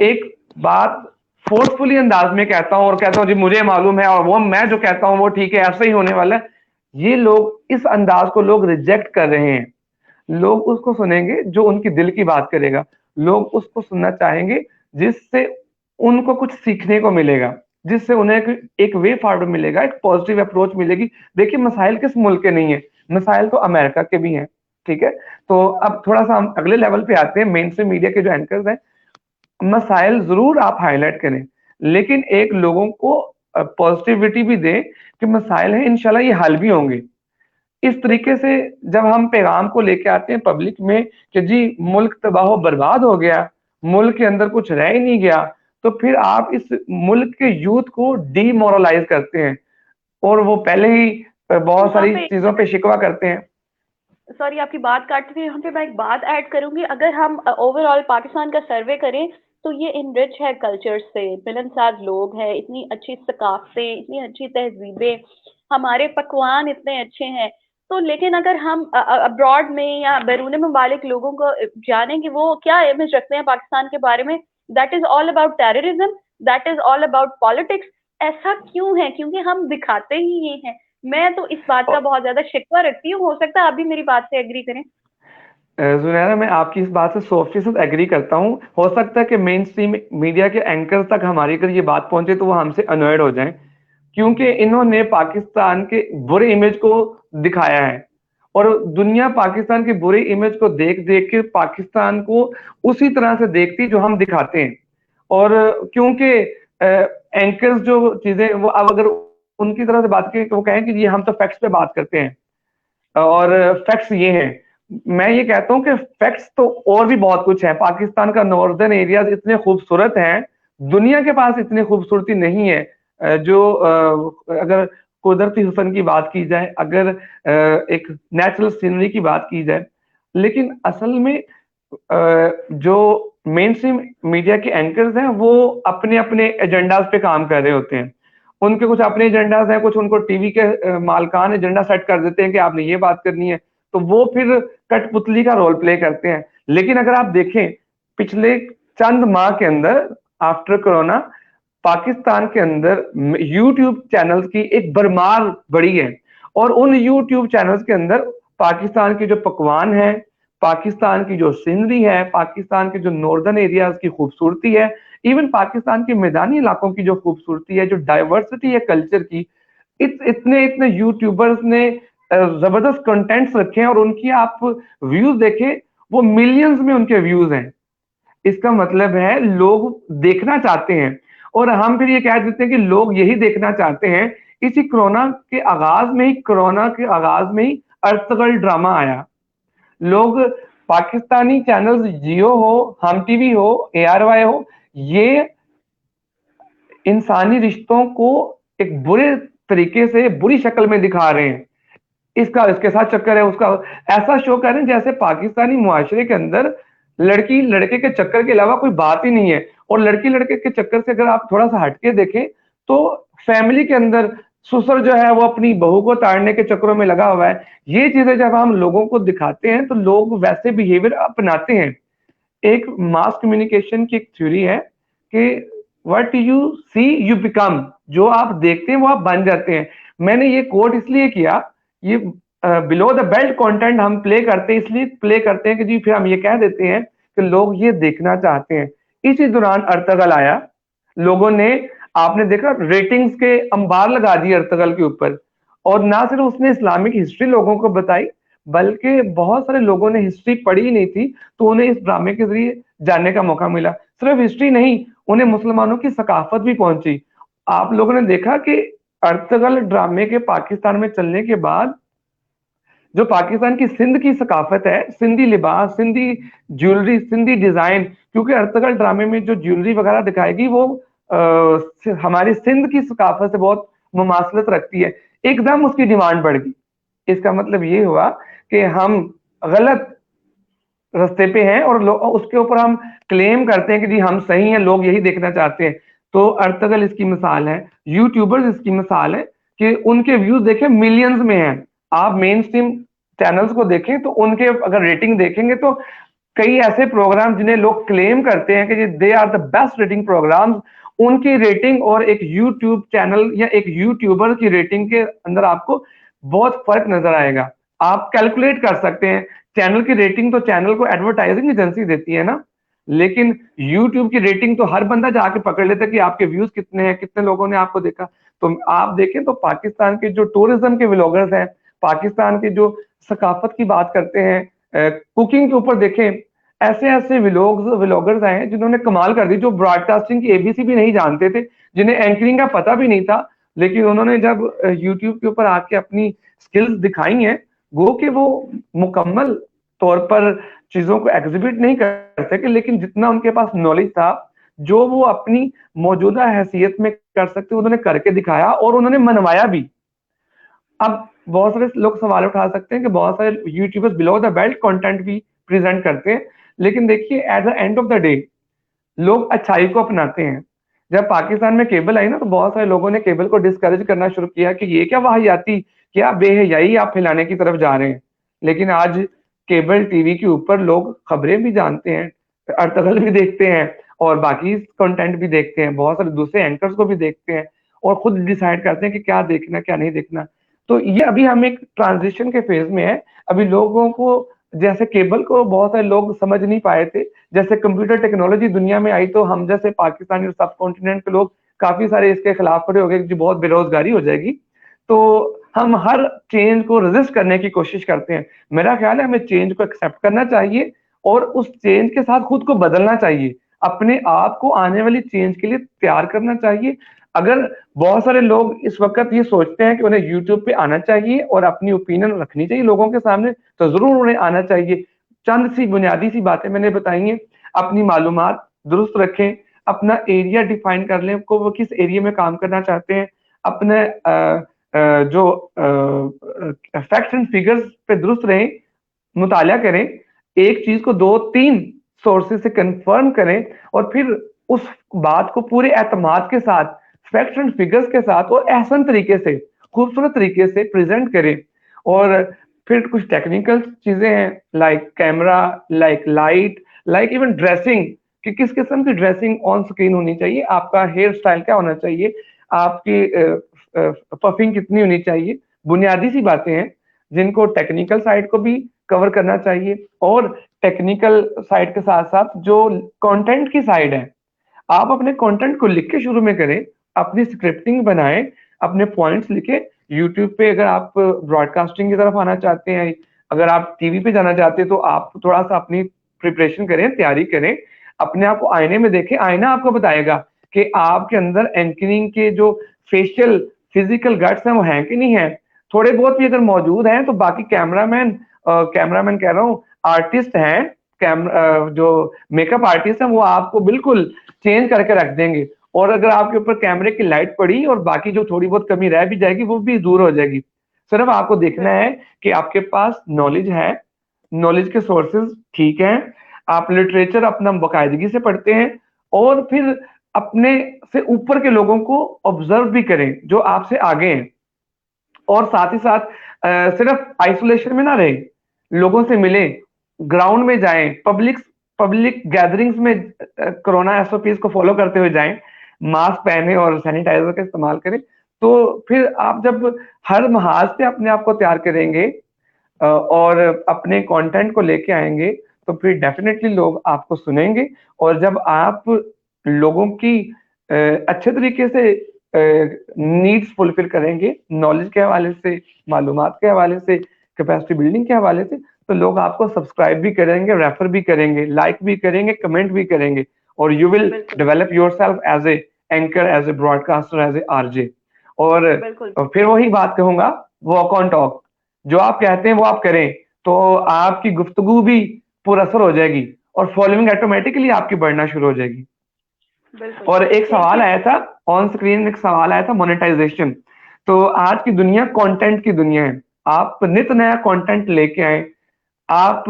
एक बात फोर्सफुली अंदाज में कहता हूं और कहता हूं जी मुझे मालूम है, और वो मैं जो कहता हूं वो ठीक है, ऐसा ही होने वाला है, ये लोग, इस अंदाज को लोग रिजेक्ट कर रहे हैं। लोग उसको सुनेंगे जो उनकी दिल की बात करेगा। लोग उसको सुनना चाहेंगे जिससे उनको कुछ सीखने को मिलेगा, जिससे उन्हें एक वे फॉरवर्ड मिलेगा, एक पॉजिटिव अप्रोच मिलेगी। देखिए, मसाइल किस मुल्क के नहीं है, मसाइल तो अमेरिका के भी हैं। ठीक है, तो अब थोड़ा सा हम अगले लेवल पे आते हैं। मेन स्ट्रीम मीडिया के जो एंकर्स हैं, मसाइल जरूर आप हाईलाइट करें, लेकिन एक लोगों को पॉजिटिविटी भी दें कि मसाइल हैं, इंशाल्लाह ये हल भी होंगे। इस तरीके से जब हम पैगाम को लेके आते हैं पब्लिक में कि जी मुल्क तबाह बर्बाद हो गया, मुल्क के अंदर कुछ रह ही नहीं गया, तो फिर आप इस मुल्क के यूथ को डीमोरलाइज करते हैं, और वो पहले ही बहुत यहाँ सारी पे चीजों पे शिकवा करते हैं। सॉरी आपकी बात काटते थे, यहाँ पे मैं एक बात ऐड करूंगी। अगर हम ओवरऑल पाकिस्तान का सर्वे करें तो ये इनरिच है कल्चर से, मिलनसार लोग हैं, इतनी अच्छी सकाफतें, इतनी अच्छी तहजीबें, हमारे पकवान इतने अच्छे हैं। तो लेकिन अगर हम अब्रॉड में या बैरून ममालिक लोगों को जानें कि वो क्या इमेज रखते हैं पाकिस्तान के बारे में, that is all about terrorism, that is all about politics. ऐसा क्यों है? क्योंकि हम दिखाते ही ये हैं। मैं तो इस बात का बहुत ज्यादा शिकवा रखती हूँ, हो सकता है आप भी मेरी बात से एग्री करें। जुनैरा, मैं आपकी इस बात से 100% एग्री करता हूँ। हो सकता है कि मेन स्ट्रीम मीडिया के एंकर तक हमारी अगर ये बात पहुंचे तो वो हमसे अनॉयड हो जाएं, क्योंकि इन्होंने पाकिस्तान के बुरे इमेज को दिखाया है, और दुनिया पाकिस्तान के बुरे इमेज को देख देख के पाकिस्तान को उसी तरह से देखती जो हम दिखाते हैं। और क्योंकि एंकर्स जो चीजें, वो अब अगर उनकी तरह से बात करें तो वो कहें कि ये हम तो फैक्ट्स पे बात करते हैं, और फैक्ट्स ये हैं। मैं ये कहता हूं कि फैक्ट्स तो और भी बहुत कुछ है। पाकिस्तान का नॉर्दर्न एरियाज इतने खूबसूरत हैं, दुनिया के पास इतनी खूबसूरती नहीं है। जो अगर कुदरती हुस्न की बात की जाए, अगर एक नेचुरल सीनरी की बात की जाए, लेकिन असल में जो मेन स्ट्रीम मीडिया के एंकर्स हैं वो अपने अपने एजेंडाज पे काम कर रहे होते हैं। उनके कुछ अपने एजेंडाज हैं, कुछ उनको टीवी के मालकान एजेंडा सेट कर देते हैं कि आपने ये बात करनी है, तो वो फिर कठपुतली का रोल प्ले करते हैं। लेकिन अगर आप देखें पिछले चंद माह के अंदर, आफ्टर कोरोना, पाकिस्तान के अंदर यूट्यूब चैनल्स की एक भरमार बढ़ी है, और उन यूट्यूब चैनल्स के अंदर पाकिस्तान के जो पकवान है, पाकिस्तान की जो सीनरी है, पाकिस्तान के जो नॉर्दर्न एरियाज की खूबसूरती है, इवन पाकिस्तान के मैदानी इलाकों की जो खूबसूरती है, जो डाइवर्सिटी है कल्चर की, इतने इतने यूट्यूबर्स ने जबरदस्त कंटेंट्स रखे हैं, और उनकी आप व्यूज देखें, वो मिलियंस में उनके व्यूज हैं। इसका मतलब है लोग देखना चाहते हैं, और हम फिर ये कह देते हैं कि लोग यही देखना चाहते हैं। इसी कोरोना के आगाज में ही अर्तगल ड्रामा आया। लोग पाकिस्तानी चैनल्स, जियो हो, हम टीवी हो, ARY हो, ये इंसानी रिश्तों को एक बुरे तरीके से, बुरी शक्ल में दिखा रहे हैं। इसका इसके साथ चक्कर है, उसका ऐसा शो कर रहे हैं जैसे पाकिस्तानी मुआशरे के अंदर लड़की लड़के के चक्कर के अलावा कोई बात ही नहीं है। और लड़की लड़के के चक्कर से अगर आप थोड़ा सा हटके देखें तो फैमिली के अंदर ससुर जो है वो अपनी बहू को ताड़ने के चक्करों में लगा हुआ है। ये चीजें जब हम लोगों को दिखाते हैं तो लोग वैसे बिहेवियर अपनाते हैं। एक मास कम्युनिकेशन की एक थ्योरी है कि what you see you become, जो आप देखते हैं वो आप बन जाते हैं। मैंने ये कोट इसलिए किया, ये बिलो द बेल्ट कंटेंट हम प्ले करते हैं, इसलिए प्ले करते हैं कि जी फिर हम ये कह देते हैं कि लोग ये देखना चाहते हैं। इसी दौरान अर्तगल आया, लोगों ने, आपने देखा रेटिंग्स के अंबार लगा दिए अर्तगल के ऊपर, और ना सिर्फ उसने इस्लामिक हिस्ट्री लोगों को बताई, बल्कि बहुत सारे लोगों ने हिस्ट्री पढ़ी ही नहीं थी, तो उन्हें इस ड्रामे के ज़रिए जानने का मौका मिला। सिर्फ हिस्ट्री नहीं, उन्हें मुसलमानों की सकाफ़त भी पहुँची। आप लोगों ने देखा कि अर्तगल ड्रामे के पाकिस्तान में चलने के बाद जो पाकिस्तान की सिंध की सकाफत है, सिंधी लिबास, सिंधी ज्वेलरी, सिंधी डिजाइन, क्योंकि अर्तगल ड्रामे में जो ज्वेलरी वगैरह दिखाएगी वो हमारी सिंध की सकाफत से बहुत मुमासलत रखती है, एकदम उसकी डिमांड बढ़ गई। इसका मतलब ये हुआ कि हम गलत रास्ते पे हैं और उसके ऊपर हम क्लेम करते हैं कि जी हम सही हैं, लोग यही देखना चाहते हैं। तो अर्तगल इसकी मिसाल है, यूट्यूबर्स इसकी मिसाल है कि उनके व्यूज देखें मिलियंस में हैं। आप मेन स्ट्रीम चैनल्स को देखें तो उनके अगर रेटिंग देखेंगे तो कई ऐसे प्रोग्राम जिन्हें लोग क्लेम करते हैं कि they are the best rating programs, उनकी रेटिंग और एक यूट्यूब चैनल या एक यूट्यूबर की रेटिंग के अंदर आपको बहुत फर्क नजर आएगा। आप कैलकुलेट कर सकते हैं, चैनल की रेटिंग तो चैनल को एडवर्टाइजिंग एजेंसी देती है ना, लेकिन यूट्यूब की रेटिंग तो हर बंदा जाके पकड़ लेता है कि आपके व्यूज कितने हैं, कितने लोगों ने आपको देखा। तो आप देखें तो पाकिस्तान के जो टूरिज्म के व्लॉगर्स हैं, पाकिस्तान के जो सकाफत की बात करते हैं, कुकिंग के ऊपर देखें, ऐसे ऐसे व्लॉगर्स आए हैं जिन्होंने कमाल कर दी, जो ब्रॉडकास्टिंग की एबीसी भी नहीं जानते थे, जिन्हें एंकरिंग का पता भी नहीं था, लेकिन उन्होंने जब यूट्यूब के ऊपर आके अपनी स्किल्स दिखाई हैं, वो मुकम्मल तौर पर चीजों को एग्जिबिट नहीं कर सके, लेकिन जितना उनके पास नॉलेज था, जो वो अपनी मौजूदा हैसियत में कर सकते उन्होंने करके दिखाया और उन्होंने मनवाया भी। अब बहुत सारे लोग सवाल उठा सकते हैं कि बहुत सारे YouTubers below the belt content भी प्रेजेंट करते हैं, लेकिन देखिए at the end of the day लोग अच्छाई को अपनाते हैं। जब पाकिस्तान में केबल आई ना, तो बहुत सारे लोगों ने केबल को डिस्करेज करना शुरू किया कि ये क्या वाहियाती, क्या बेहयाई आप फैलाने की तरफ जा रहे हैं। लेकिन आज केबल टीवी के ऊपर लोग खबरें भी जानते हैं, अर्तगल भी देखते हैं और बाकी कंटेंट भी देखते हैं, बहुत सारे दूसरे एंकर्स को भी देखते हैं और खुद डिसाइड करते हैं कि क्या देखना क्या नहीं देखना। तो ये अभी हम एक ट्रांजिशन के फेज में है। अभी लोगों को, जैसे केबल को बहुत सारे लोग समझ नहीं पाए थे, जैसे कंप्यूटर टेक्नोलॉजी दुनिया में आई तो हम जैसे पाकिस्तानी और सब कॉन्टिनेंट के लोग काफी सारे इसके खिलाफ खड़े हो गए कि बहुत बेरोजगारी हो जाएगी। तो हम हर चेंज को रेजिस्ट करने की कोशिश करते हैं। मेरा ख्याल है हमें चेंज को एक्सेप्ट करना चाहिए और उस चेंज के साथ खुद को बदलना चाहिए, अपने आप को आने वाली चेंज के लिए तैयार करना चाहिए। अगर बहुत सारे लोग इस वक्त ये सोचते हैं कि उन्हें यूट्यूब पे आना चाहिए और अपनी ओपिनियन रखनी चाहिए लोगों के सामने, तो जरूर उन्हें आना चाहिए। चंद सी बुनियादी सी बातें मैंने बताई हैं, अपनी मालूमात दुरुस्त रखें, अपना एरिया डिफाइन कर लें को वो किस एरिया में काम करना चाहते हैं, अपने जो फैक्ट्स एंड फिगर्स पे दुरुस्त रहें, मुताला करें, एक चीज को दो तीन सोर्सेज से कंफर्म करें और फिर उस बात को पूरे एतमाद के साथ, फैक्ट्स एंड फिगर्स के साथ और एहसन तरीके से, खूबसूरत तरीके से प्रेजेंट करें। और फिर कुछ टेक्निकल चीजें हैं, like camera, like light, like even dressing, कि किस किस्म की ड्रेसिंग ऑन स्क्रीन होनी चाहिए, आपका हेयर स्टाइल क्या होना चाहिए, आपकी पफिंग कितनी होनी चाहिए। बुनियादी सी बातें हैं जिनको टेक्निकल साइड को भी कवर करना चाहिए और टेक्निकल साइड के साथ साथ जो कंटेंट की साइड है, आप अपने कंटेंट को लिख के शुरू में करें, अपनी स्क्रिप्टिंग बनाएं, अपने पॉइंट्स लिखें। यूट्यूब पे अगर आप ब्रॉडकास्टिंग की तरफ आना चाहते हैं, अगर आप टीवी पे जाना चाहते हैं, तो आप थोड़ा सा अपनी प्रिपरेशन करें, तैयारी करें, अपने आप को आईने में देखें। आईना आपको बताएगा कि आपके अंदर एंकरिंग के जो फेशियल फिजिकल गट्स हैं वो हैं कि नहीं है। थोड़े बहुत भी अगर मौजूद हैं तो बाकी कैमरामैन कह रहा हूँ, आर्टिस्ट हैं, जो मेकअप आर्टिस्ट हैं, वो आपको बिल्कुल चेंज करके रख देंगे। और अगर आपके ऊपर कैमरे की लाइट पड़ी और बाकी जो थोड़ी बहुत कमी रह भी जाएगी वो भी दूर हो जाएगी। सिर्फ आपको देखना है कि आपके पास नॉलेज है, नॉलेज के सोर्सेज ठीक हैं, आप लिटरेचर अपना बाकायदगी से पढ़ते हैं और फिर अपने से ऊपर के लोगों को ऑब्जर्व भी करें जो आपसे आगे हैं। और साथ ही साथ सिर्फ आइसोलेशन में ना रहे, लोगों से मिलें, ग्राउंड में जाएं, पब्लिक गैदरिंग्स में कोरोना एसओपीज को फॉलो करते हुए जाएं, मास्क पहने और सैनिटाइजर का इस्तेमाल करें। तो फिर आप जब हर महाज पे अपने आप को तैयार करेंगे और अपने कंटेंट को लेके आएंगे, तो फिर डेफिनेटली लोग आपको सुनेंगे। और जब आप लोगों की अच्छे तरीके से नीड्स फुलफिल करेंगे, नॉलेज के हवाले से, मालूमात के हवाले से, कैपेसिटी बिल्डिंग के हवाले से, तो लोग आपको सब्सक्राइब भी करेंगे, रेफर भी करेंगे, लाइक भी करेंगे, कमेंट भी करेंगे, और यू विल बिल्कुल develop yourself as a anchor, as a broadcaster, as a RJ. और बिल्कुल। फिर वही बात कहूंगा, वॉक ऑन टॉक, जो आप कहते हैं वो आप करें, तो आपकी गुफ्तगू भी पुरअसर हो जाएगी और फॉलोइंग ऑटोमेटिकली आपकी बढ़ना शुरू हो जाएगी। बिल्कुल। और एक थैंक सवाल यू। आया था ऑन स्क्रीन, एक सवाल आया था मोनेटाइजेशन। तो आज की दुनिया कंटेंट की दुनिया है, आप नित नया कंटेंट लेके आए, आप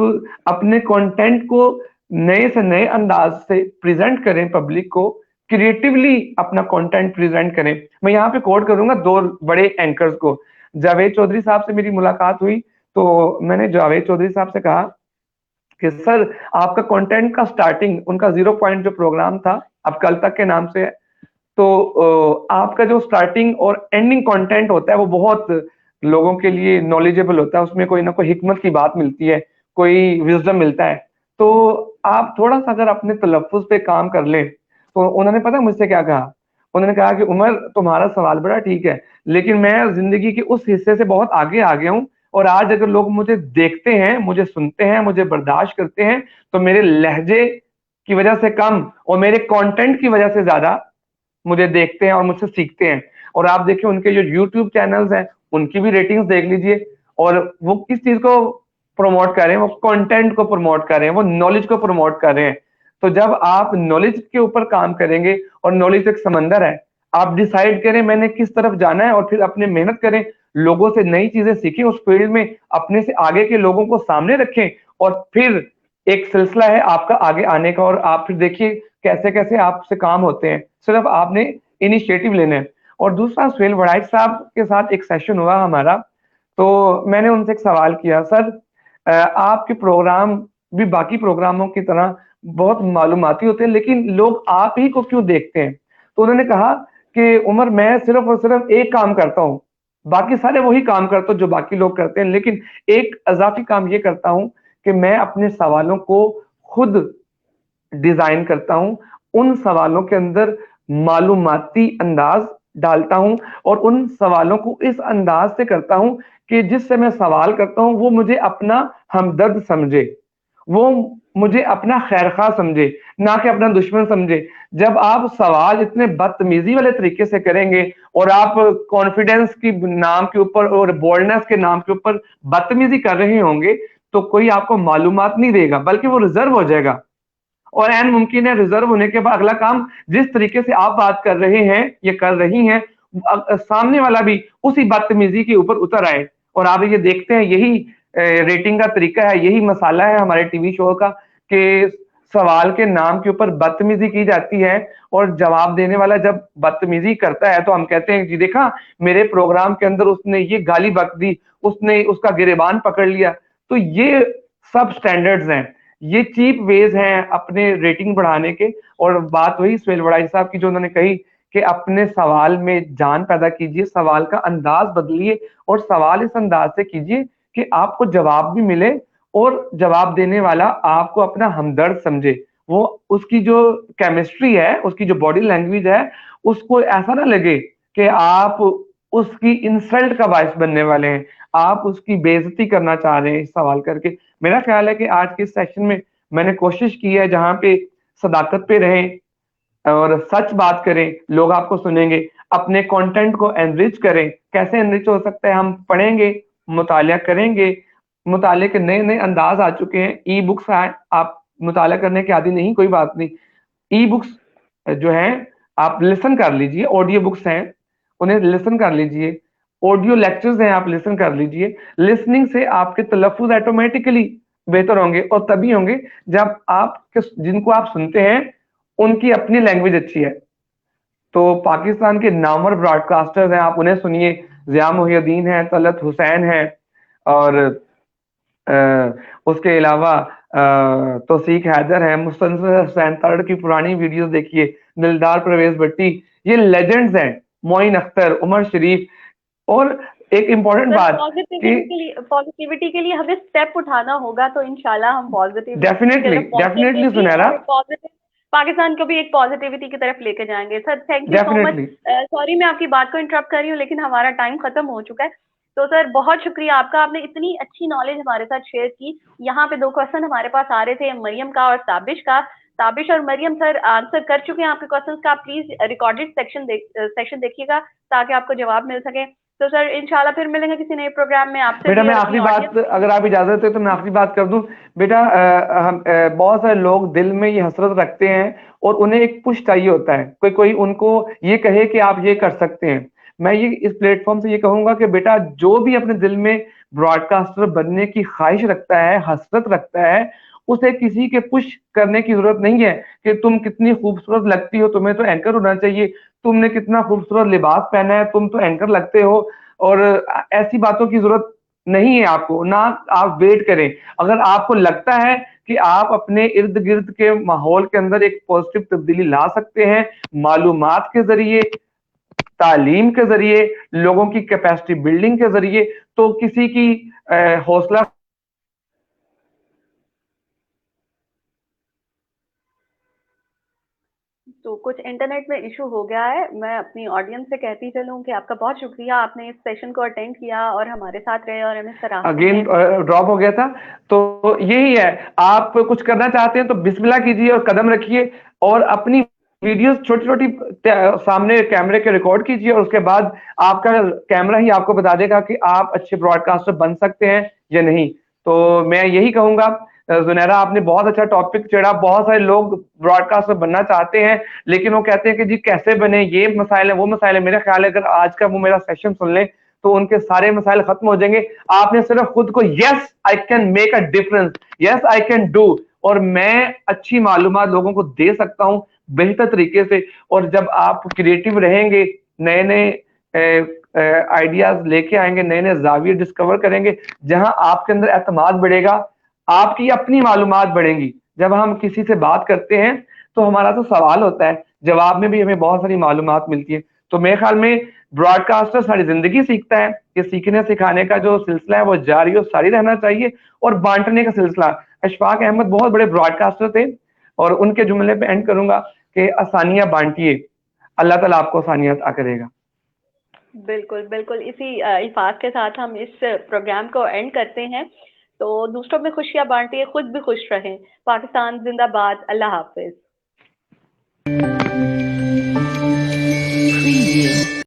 अपने कंटेंट को नए से नए अंदाज से प्रेजेंट करें, पब्लिक को क्रिएटिवली अपना कंटेंट प्रेजेंट करें। मैं यहाँ पे कोट करूंगा दो बड़े एंकर्स को। जावेद चौधरी साहब से मेरी मुलाकात हुई, तो मैंने जावेद चौधरी साहब से कहा कि सर आपका कंटेंट का स्टार्टिंग, उनका 0 पॉइंट जो प्रोग्राम था, अब कल तक के नाम से है, तो आपका जो स्टार्टिंग और एंडिंग कंटेंट होता है वो बहुत लोगों के लिए नॉलेजेबल होता है, उसमें कोई ना कोई हिकमत की बात मिलती है, कोई विजडम मिलता है। तो आप थोड़ा सा अगर अपने तलफ्फुज पे काम कर लें, तो उन्होंने पता है मुझसे क्या कहा? उन्होंने कहा कि उमर, तुम्हारा सवाल बड़ा ठीक है, लेकिन मैं जिंदगी के उस हिस्से से बहुत आगे आ गया हूँ, और आज अगर लोग मुझे देखते हैं, मुझे सुनते हैं, मुझे बर्दाश्त करते हैं, तो मेरे लहजे की वजह से कम और मेरे कंटेंट की वजह से ज्यादा मुझे देखते हैं और मुझसे सीखते हैं। और आप देखिए उनके जो यूट्यूब चैनल्स हैं, उनकी भी रेटिंग्स देख लीजिए, और वो किस चीज को प्रमोट कर रहे हैं? वो कंटेंट को प्रमोट कर रहे हैं, वो नॉलेज को प्रमोट कर रहे हैं। तो जब आप नॉलेज के ऊपर काम करेंगे, और नॉलेज एक समंदर है, आप डिसाइड करें मैंने किस तरफ जाना है, और फिर अपने मेहनत करें, लोगों से नई चीजें सीखें, उस फील्ड में अपने से आगे के लोगों को सामने रखें, और फिर एक सिलसिला है आपका आगे आने का, और आप फिर देखिए कैसे कैसे आपसे काम होते हैं, सिर्फ आपने इनिशिएटिव लेना है। और दूसरा, सुहेल वड़ाइच साहब के साथ एक सेशन हुआ हमारा, तो मैंने उनसे एक सवाल किया, सर आपके प्रोग्राम भी बाकी प्रोग्रामों की तरह बहुत मालूमाती होते हैं, लेकिन लोग आप ही को क्यों देखते हैं? तो उन्होंने कहा कि उमर, मैं सिर्फ और सिर्फ एक काम करता हूँ, बाकी सारे वही काम करता हूँ जो बाकी लोग करते हैं, लेकिन एक अजाफी काम ये करता हूँ कि मैं अपने सवालों को खुद डिजाइन करता हूं, उन सवालों के अंदर मालूमाती अंदाज डालता हूं, और उन सवालों को इस अंदाज से करता हूं कि जिससे मैं सवाल करता हूं वो मुझे अपना हमदर्द समझे, वो मुझे अपना खैरखा समझे, ना कि अपना दुश्मन समझे। जब आप सवाल इतने बदतमीजी वाले तरीके से करेंगे, और आप कॉन्फिडेंस की नाम के ऊपर और बोल्डनेस के नाम के ऊपर बदतमीजी कर रहे होंगे, तो कोई आपको मालूमात नहीं देगा, बल्कि वो रिजर्व हो जाएगा। और एन मुमकिन है रिजर्व होने के बाद अगला काम जिस तरीके से आप बात कर रहे हैं, ये कर रही हैं, सामने वाला भी उसी बदतमीजी के ऊपर उतर आए। और आप ये देखते हैं, यही रेटिंग का तरीका है, यही मसाला है हमारे टीवी शो का, कि सवाल के नाम के ऊपर बदतमीजी की जाती है, और जवाब देने वाला जब बदतमीजी करता है तो हम कहते हैं जी देखा, मेरे प्रोग्राम के अंदर उसने ये गाली बक दी, उसने उसका गिरेबान पकड़ लिया। तो ये सब स्टैंडर्ड्स हैं, ये चीप वेज हैं अपने रेटिंग बढ़ाने के। और बात वही सुहेल वड़ाई साहब की जो उन्होंने कही कि अपने सवाल में जान पैदा कीजिए, सवाल का अंदाज बदलिए, और सवाल इस अंदाज से कीजिए कि आपको जवाब भी मिले, और जवाब देने वाला आपको अपना हमदर्द समझे, वो उसकी जो केमिस्ट्री है, उसकी जो बॉडी लैंग्वेज है, उसको ऐसा ना लगे कि आप उसकी इंसल्ट का बायस बनने वाले हैं, आप उसकी बेइज्जती करना चाह रहे हैं इस सवाल करके। मेरा ख्याल है कि आज के सेशन में मैंने कोशिश की है, जहां पे सदाकत पे रहें और सच बात करें, लोग आपको सुनेंगे, अपने कंटेंट को एनरिच करें। कैसे एनरिच हो सकता है? हम पढ़ेंगे, मुतालिया करेंगे, मुताले के नए नए अंदाज आ चुके हैं, ई बुक्स आए, आप मुताला करने के आदि नहीं, कोई बात नहीं, ई बुक्स जो हैं आप लिसन कर लीजिए, ऑडियो बुक्स हैं उन्हें लिसन कर लीजिए, ऑडियो लेक्चर्स हैं आप लिसन कर लीजिए। लिसनिंग से आपके तलफ्फुज ऑटोमेटिकली बेहतर होंगे, और तभी होंगे जब आप जिनको आप सुनते हैं उनकी अपनी लैंग्वेज अच्छी है। तो पाकिस्तान के नामवर ब्रॉडकास्टर्स हैं, आप उन्हें सुनिए, जिया मोहिउद्दीन है, तलत हुसैन है, और उसके अलावा तौसीक हैदर है, मुस्तनसर हुसैन तर्ड की पुरानी वीडियोस देखिए, दिलदार परवेज भट्टी, ये लेजेंड्स हैं, मोइन अख्तर, उमर शरीफ। और एक इम्पॉर्टेंट सर बात कि पॉजिटिविटी के लिए हमें स्टेप उठाना होगा, तो इंशाल्लाह हम पॉजिटिव की डेफिनेटली तरफ डेफिनेटली पहुंचेंगे सुनहरा, और पॉजिटिव पाकिस्तान को भी एक पॉजिटिविटी की तरफ लेके जाएंगे। Sir thank you so much. Definitely. Sorry मैं आपकी बात को इंटरप्ट कर रही हूँ, लेकिन हमारा टाइम खत्म हो चुका है। तो सर बहुत शुक्रिया आपका, आपने इतनी अच्छी नॉलेज हमारे साथ शेयर की। यहाँ पे 2 क्वेश्चन हमारे पास आ रहे थे, मरियम का और ताबिश का। ताबिश और मरियम सर आंसर कर चुके हैं आपके क्वेश्चंस का। आप प्लीज रिकॉर्डेड सेक्शन देखिएगा ताकि आपको जवाब मिल सके। तो सर इंशाल्लाह फिर मिलेंगे किसी नए प्रोग्राम में आपसे बेटा भी मैं और अपनी आखिरी ऑडियंस बात, से भी। अगर आप इजाजत है तो मैं आखिरी बात कर दूं। बेटा बहुत सारे लोग दिल में ये हसरत रखते हैं और उन्हें एक पुश चाहिए होता है, कोई कोई उनको ये कहे कि आप ये कर सकते हैं। मैं ये इस प्लेटफॉर्म से ये कहूंगा कि बेटा जो भी अपने दिल में ब्रॉडकास्टर बनने की ख्वाहिश रखता है, हसरत रखता है, उसे किसी के पुश करने की जरूरत नहीं है कि तुम कितनी खूबसूरत लगती हो, तुम्हें तो एंकर होना चाहिए, तुमने कितना खूबसूरत लिबास पहना है, तुम तो एंकर लगते हो। और ऐसी बातों की जरूरत नहीं है आपको, ना आप वेट करें। अगर आपको लगता है कि आप अपने इर्द गिर्द के माहौल के अंदर एक पॉजिटिव तब्दीली ला सकते हैं मालूमात के जरिए, तालीम के जरिए, लोगों की कैपेसिटी बिल्डिंग के जरिए, तो किसी की हौसला तो कुछ इंटरनेट में इशू हो गया है। मैं अपनी ऑडियंस से कहती चलूं कि आपका बहुत शुक्रिया, आपने इस सेशन को अटेंड किया और हमारे साथ रहे और हमें सराहा अगेन हमने। ड्रॉप हो गया था। तो यही है, आप कुछ करना चाहते हैं तो बिस्मिल्लाह कीजिए और कदम रखिए, और अपनी वीडियोस छोटी छोटी सामने कैमरे के रिकॉर्ड कीजिए, और उसके बाद आपका कैमरा ही आपको बता देगा कि आप अच्छे ब्रॉडकास्टर बन सकते हैं या नहीं। तो मैं यही कहूंगा, जुनैरा आपने बहुत अच्छा टॉपिक छेड़ा। बहुत सारे लोग ब्रॉडकास्टर बनना चाहते हैं लेकिन वो कहते हैं कि जी कैसे बने, ये मसाइल है वो मसाइल है। मेरा ख्याल है अगर आज का वो मेरा सेशन सुन लें तो उनके सारे मसाइल खत्म हो जाएंगे। आपने सिर्फ खुद को yes I can make a difference, yes I can do, और मैं अच्छी मालूमात लोगों को दे सकता हूं बेहतर तरीके से। और जब आप क्रिएटिव रहेंगे, नए नए आइडियाज लेके आएंगे, नए नए जाविये डिस्कवर करेंगे, जहां आपके अंदर एतमाद बढ़ेगा, आपकी अपनी मालूमात बढ़ेंगी। जब हम किसी से बात करते हैं तो हमारा तो सवाल होता है, जवाब में भी हमें बहुत सारी मालूमात मिलती है। तो मेरे ख्याल में ब्रॉडकास्टर सारी जिंदगी सीखता है, ये सीखने सिखाने का जो सिलसिला है वो जारी और सारी रहना चाहिए। और बांटने का सिलसिला, अशफाक अहमद बहुत बड़े ब्रॉडकास्टर थे, और उनके जुमले पे एंड करूंगा कि आसानियां बांटिए, अल्लाह ताला आपको आसानियां अता करेगा। बिल्कुल बिल्कुल, इसी अल्फाज के साथ हम इस प्रोग्राम को एंड करते हैं। तो दूसरों में खुशियां बांटिए, खुद भी खुश रहें। पाकिस्तान जिंदाबाद। अल्लाह हाफिज।